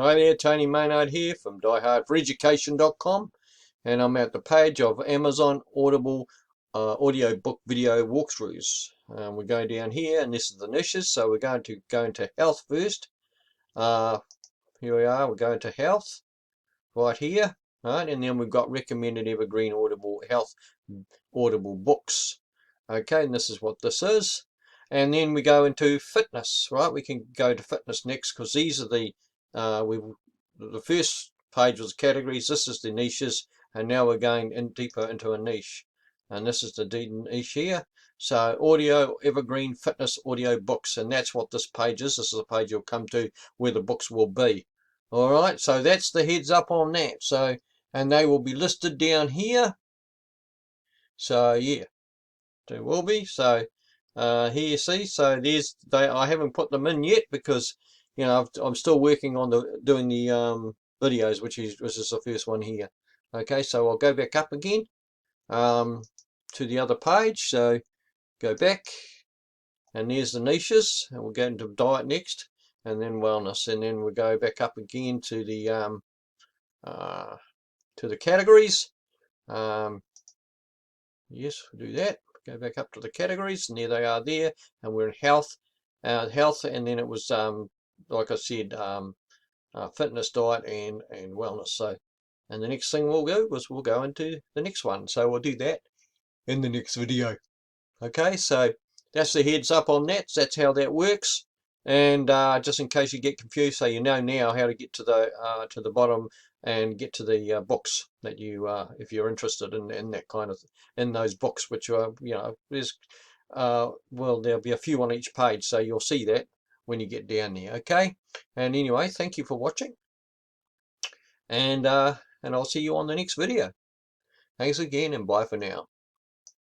Hi there, Tony Maynard here from diehardforeducation.com, and I'm at the page of Amazon Audible audiobook video walkthroughs. We're going down here, and this is the niches, so we're going to go into health first. Here we are, we're going to health right here, right, and then we've got recommended evergreen audible health audible books. Okay, and this is what this is. And then we go into fitness, right? We can go to fitness next because these are the the first page was categories, this is the niches, and now we're going in deeper into a niche. And this is the niche here. So audio evergreen fitness audio books, and that's what this page is. This is the page you'll come to where the books will be. All right, so that's the heads up on that. So, and they will be listed down here. So yeah, they will be. So here you see, so there's I haven't put them in yet because I'm still working on doing the videos, which is the first one here. Okay, so I'll go back up again to the other page. So go back, and there's the niches, and we'll go into diet next, and then wellness, and then we'll go back up again to the categories. Yes, we'll do that. Go back up to the categories, and there they are there, and we're in health, and then it was like I said, fitness, diet, and wellness. So, and the next thing we'll do is we'll go into the next one. So we'll do that in the next video. Okay, so that's the heads up on that. That's how that works. And just in case you get confused, so you know now how to get to the bottom and get to the books that you if you're interested in that kind of in those books, which are there's well, there'll be a few on each page, so you'll see that when you get down there. Okay, and anyway, thank you for watching, and I'll see you on the next video. Thanks again, and bye for now.